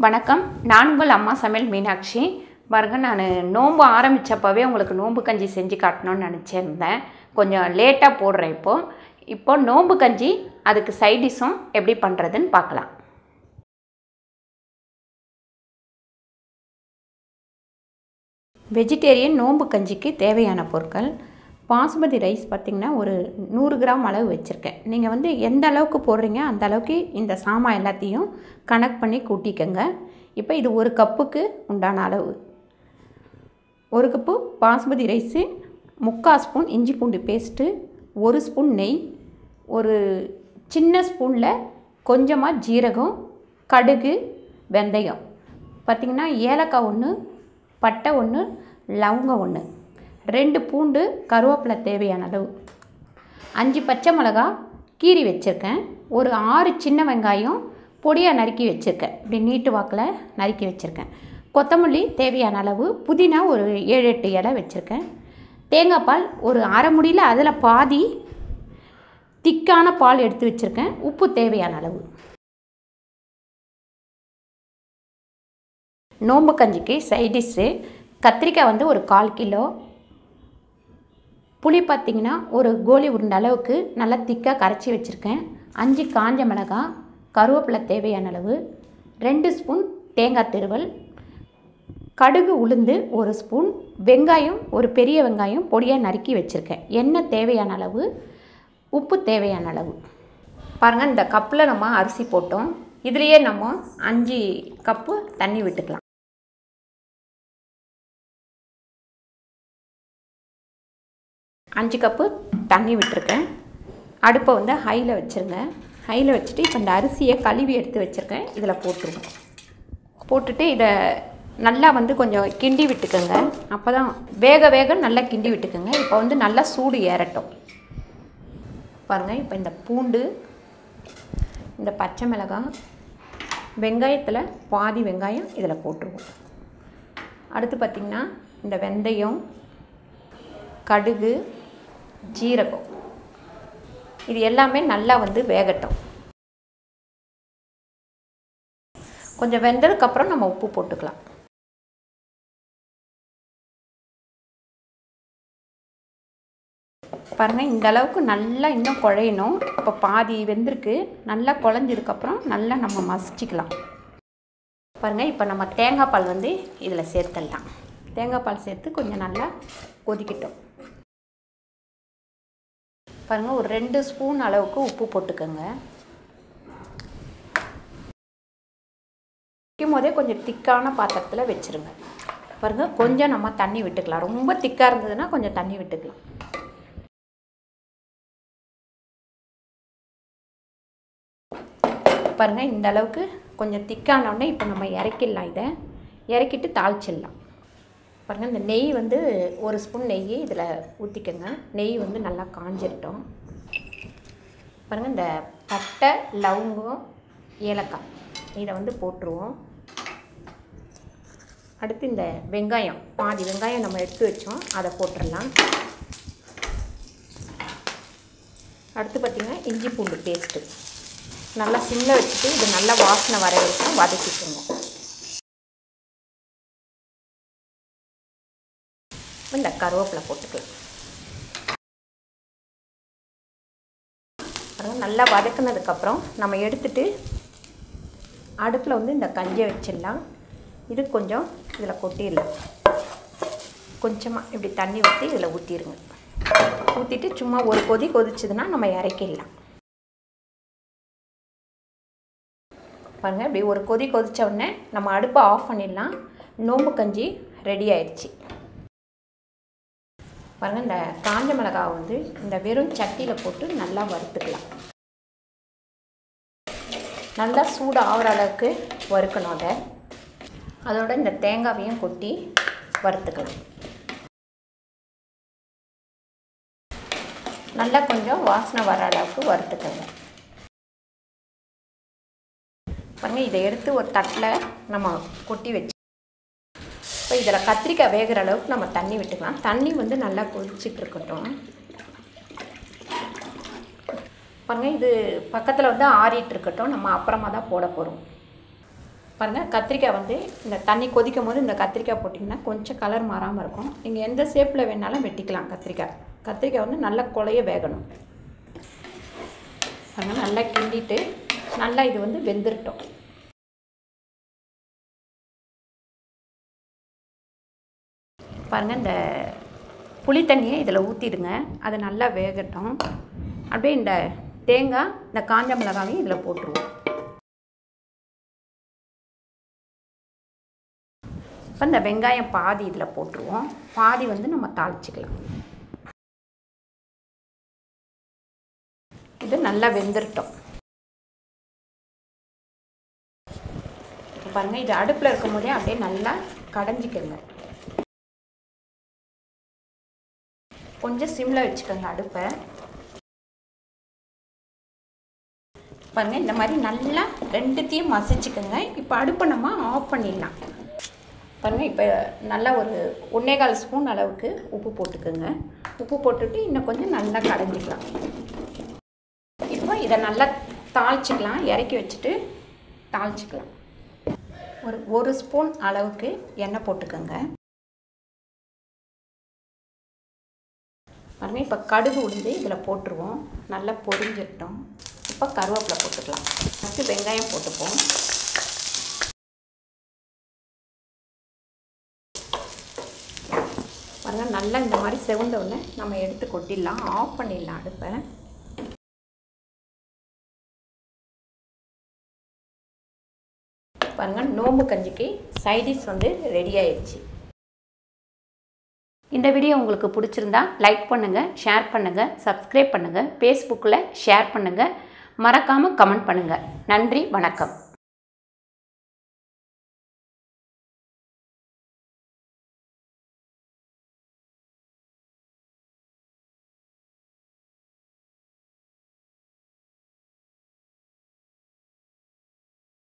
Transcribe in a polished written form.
வணக்கம். நான் உங்கள் அம்மா சமையல் மீனாட்சி. பாருங்க, நான் நோன்பு ஆரம்பித்தப்பவே உங்களுக்கு நோன்பு கஞ்சி செஞ்சு காட்டணும்னு நினச்சிருந்தேன். கொஞ்சம் லேட்டாக போடுறேன். இப்போ நோன்பு கஞ்சி அதுக்கு சைட் டிஷ்ஷும் எப்படி பண்ணுறதுன்னு பார்க்கலாம். வெஜிடேரியன் நோன்பு கஞ்சிக்கு தேவையான பொருட்கள்: பாசுமதி ரைஸ் பார்த்திங்கன்னா ஒரு 100 கிராம் அளவு வச்சுருக்கேன். நீங்கள் எந்த அளவுக்கு போடுறீங்க அந்த அளவுக்கு இந்த சாமான் எல்லாத்தையும் கனெக்ட் பண்ணி கூட்டிக்கங்க. இப்போ இது ஒரு கப்புக்கு உண்டான அளவு. ஒரு கப்பு பாசுமதி ரைஸு, 3/4 ஸ்பூன் இஞ்சி பூண்டு பேஸ்ட்டு, 1 ஸ்பூன் நெய், ஒரு சின்ன ஸ்பூனில் கொஞ்சமாக ஜீரகம், கடுகு, வெந்தயம், பார்த்திங்கன்னா ஏலக்காய் 1, பட்டை 1, லவங்கம் 1, 2 பூண்டு, கருவேப்பிலை தேவையான அளவு, 5 பச்சை மிளகா கீரி வச்சுருக்கேன், ஒரு 6 சின்ன வெங்காயம் பொடியாக நறுக்கி வச்சுருக்கேன், இப்படி நீட்டு வாக்கில் நறுக்கி வச்சுருக்கேன், கொத்தமல்லி தேவையான அளவு, புதினா ஒரு 7-8 இலை வச்சுருக்கேன், தேங்காய் பால் ஒரு அரை முடியில் அதில் பாதி திக்கான பால் எடுத்து வச்சுருக்கேன், உப்பு தேவையான அளவு. நோம்பு கஞ்சிக்கு சைட் டிஷ்ஷு கத்திரிக்காய் ஒரு 1/4 கிலோ, புளி பார்த்திங்கன்னா ஒரு கோலி உருண்டை அளவுக்கு நல்லா திக்காக கரைச்சி வச்சுருக்கேன், 5 காஞ்ச மிளகாய், கருவேப்பிலை தேவையான அளவு, 2 ஸ்பூன் தேங்காய் திருவல், கடுகு உளுந்து 1 ஸ்பூன், வெங்காயம் ஒரு பெரிய வெங்காயம் பொடியாக நறுக்கி வச்சுருக்கேன், எண்ணெய் தேவையான அளவு, உப்பு தேவையான அளவு. பாருங்கள், இந்த கப்பில் நம்ம அரிசி போட்டோம். இதுலேயே நம்ம 5 கப்பு தண்ணி விட்டுக்கலாம். அஞ்சு கப்பு தண்ணி விட்டுருக்கேன். அடுப்பை ஹையில் வச்சுருங்க. ஹையில் வச்சுட்டு இப்போ இந்த அரிசியை கழுவி எடுத்து வச்சுருக்கேன், இதில் போட்டுருவோம். போட்டுட்டு இதை நல்லா கொஞ்சம் கிண்டி விட்டுக்கோங்க. அப்போ தான் வேக நல்லா கிண்டி விட்டுக்கோங்க. இப்போ நல்லா சூடு ஏறட்டும். பாருங்கள், இப்போ இந்த பூண்டு, இந்த பச்சை மிளகாய், வெங்காயத்தில் பாதி வெங்காயம் இதில் போட்டுருவோம். அடுத்து பார்த்திங்கன்னா இந்த வெந்தயம், கடுகு, ஜீரகம், இது எல்லாமே நல்லா வேகட்டும். கொஞ்சம் வெந்ததுக்கப்புறம் நம்ம உப்பு போட்டுக்கலாம். பாருங்கள், இந்த அளவுக்கு நல்லா இன்னும் குழையணும். இப்போ பாதி வெந்திருக்கு. நல்லா குழஞ்சதுக்கப்புறம் நல்லா நம்ம மசிச்சிக்கலாம். பாருங்கள், இப்போ நம்ம தேங்காய் பால் இதில் சேர்த்துடலாம். தேங்காய் பால் சேர்த்து கொஞ்சம் நல்லா கொதிக்கட்டும். பாருங்கள், ஒரு 2 ஸ்பூன் அளவுக்கு உப்பு போட்டுக்கோங்க. வைக்கும் போதே கொஞ்சம் திக்கான பாத்திரத்தில் வச்சுருங்க. பாருங்கள், கொஞ்சம் நம்ம தண்ணி விட்டுக்கலாம். ரொம்ப திக்காக இருந்ததுன்னா கொஞ்சம் தண்ணி விட்டுக்கலாம். பாருங்கள், இந்த அளவுக்கு கொஞ்சம் திக்கானோடனே இப்போ நம்ம இறக்கிடலாம். இதை இறக்கிட்டு தாளிச்சிடலாம். பாருங்கள், இந்த நெய் 1 ஸ்பூன் நெய் இதில் ஊற்றிக்கோங்க. நெய் நல்லா காஞ்சிடட்டும். பாருங்கள், இந்த பட்டை, லவங்கம், ஏலக்காய் இதை போட்டுருவோம். அடுத்து இந்த வெங்காயம், பாதி வெங்காயம் நம்ம எடுத்து வச்சோம், அதை போட்டுடலாம். அடுத்து பார்த்திங்கன்னா இஞ்சி பூண்டு பேஸ்ட்டு நல்லா சிம்மில் வச்சுட்டு இது நல்லா வாசனை வர வரைக்கும் வதக்கிக்கோங்க. இந்த கருவேப்பிலை போட்டுக்கலாம். நல்லா வதக்குனதுக்கப்புறம் நம்ம எடுத்துட்டு அடுப்பில் இந்த கஞ்சியை வச்சிடலாம். இது கொஞ்சம் இதில் கொட்டிடலாம். கொஞ்சமாக இப்படி தண்ணி ஊற்றி இதில் ஊற்றிடுங்க. ஊற்றிட்டு சும்மா ஒரு கொதி கொதிச்சதுன்னா நம்ம இறக்கிடலாம். பாருங்கள், இப்படி ஒரு கொதி கொதித்த உடனே நம்ம அடுப்பை ஆஃப் பண்ணிடலாம். நோம்பு கஞ்சி ரெடி ஆயிடுச்சு. பாருங்கள், இந்த காஞ்ச மிளகாவை இந்த வெறும் சட்டியில் போட்டு நல்லா வறுத்துக்கலாம். நல்லா சூடு ஆகிற அளவுக்கு வறுக்கணும். அதோட இந்த தேங்காவையும் கொட்டி வறுத்துக்கலாம். நல்லா கொஞ்சம் வாசனை வர அளவுக்கு வறுத்துக்கங்க. பாருங்கள், இதை எடுத்து ஒரு தட்டில் நம்ம கொட்டி வச்சு இப்போ இதில் கத்திரிக்காய் வேகிற அளவுக்கு நம்ம தண்ணி விட்டுக்கலாம். தண்ணி நல்லா கொதிச்சுட்டு இருக்கட்டும். பாருங்கள், இது பக்கத்தில் ஆறிட்டு இருக்கட்டும். நம்ம அப்புறமா தான் போட போகிறோம். பாருங்கள், கத்திரிக்காய் வந்து இந்த தண்ணி கொதிக்கும் போது இந்த கத்திரிக்காய் போட்டிங்கன்னா கொஞ்சம் கலர் மாறாமல் இருக்கும். நீங்கள் எந்த ஷேப்பில் வேணாலும் வெட்டிக்கலாம். கத்திரிக்காய் வந்து நல்லா குழைய வேகணும். பாருங்கள், நல்லா கிண்டிட்டு நல்லா இது வந்து வெந்துருட்டோம். பாருங்கள், இந்த புளி தண்ணியை இதில் ஊற்றிடுங்க. அது நல்லா வேகட்டும். அப்படியே இந்த தேங்காய், இந்த காஞ்ச மிளகாயும் இதில் போட்டுருவோம். இப்போ இந்த வெங்காயம் பாதி இதில் போட்டுருவோம். பாதி வந்து நம்ம தாளிச்சிக்கலாம். இது நல்லா வெந்துருட்டோம். பாருங்கள், இது அடுப்பில் இருக்கும் போதே அப்படியே நல்லா கடைஞ்சிக்கங்க. கொஞ்சம் சிம்மில் வச்சுக்கோங்க அடுப்பை. பாருங்கள், இந்த மாதிரி நல்லா ரெண்டுத்தையும் மசிச்சுக்கோங்க. இப்போ அடுப்பை நம்ம ஆஃப் பண்ணிடலாம். பாருங்கள், இப்போ நல்லா ஒரு 1.25 ஸ்பூன் அளவுக்கு உப்பு போட்டுக்கோங்க. உப்பு போட்டுட்டு இன்னும் கொஞ்சம் நல்லா கடைஞ்சிக்கலாம். இப்போ இதை நல்லா தாளிச்சிக்கலாம். இறக்கி வச்சுட்டு தாளிச்சிக்கலாம். ஒரு ஸ்பூன் அளவுக்கு எண்ணெய் போட்டுக்கோங்க. பாருங்கள், இப்போ கடுகு உளுந்து இதில் போட்டுருவோம். நல்லா பொரிஞ்சிட்டோம். இப்போ கருவேப்பிலை போட்டுக்கலாம். ஃபஸ்ட்டு வெங்காயம் போட்டுப்போம். பாருங்கள், நல்லா இந்த மாதிரி செவந்தவுடனே நம்ம எடுத்து கொட்டிடலாம். ஆஃப் பண்ணிடலாம் அடுப்பை. பாருங்கள், நோம்பு கஞ்சிக்கு சைடிஷ் வந்து ரெடி ஆயிடுச்சு. இந்த வீடியோ உங்களுக்கு பிடிச்சிருந்தா லைக் பண்ணுங்கள், ஷேர் பண்ணுங்கள், சப்ஸ்கிரைப் பண்ணுங்கள், ஃபேஸ்புக்கில் ஷேர் பண்ணுங்கள், மறக்காமல் கமெண்ட் பண்ணுங்கள். நன்றி, வணக்கம்.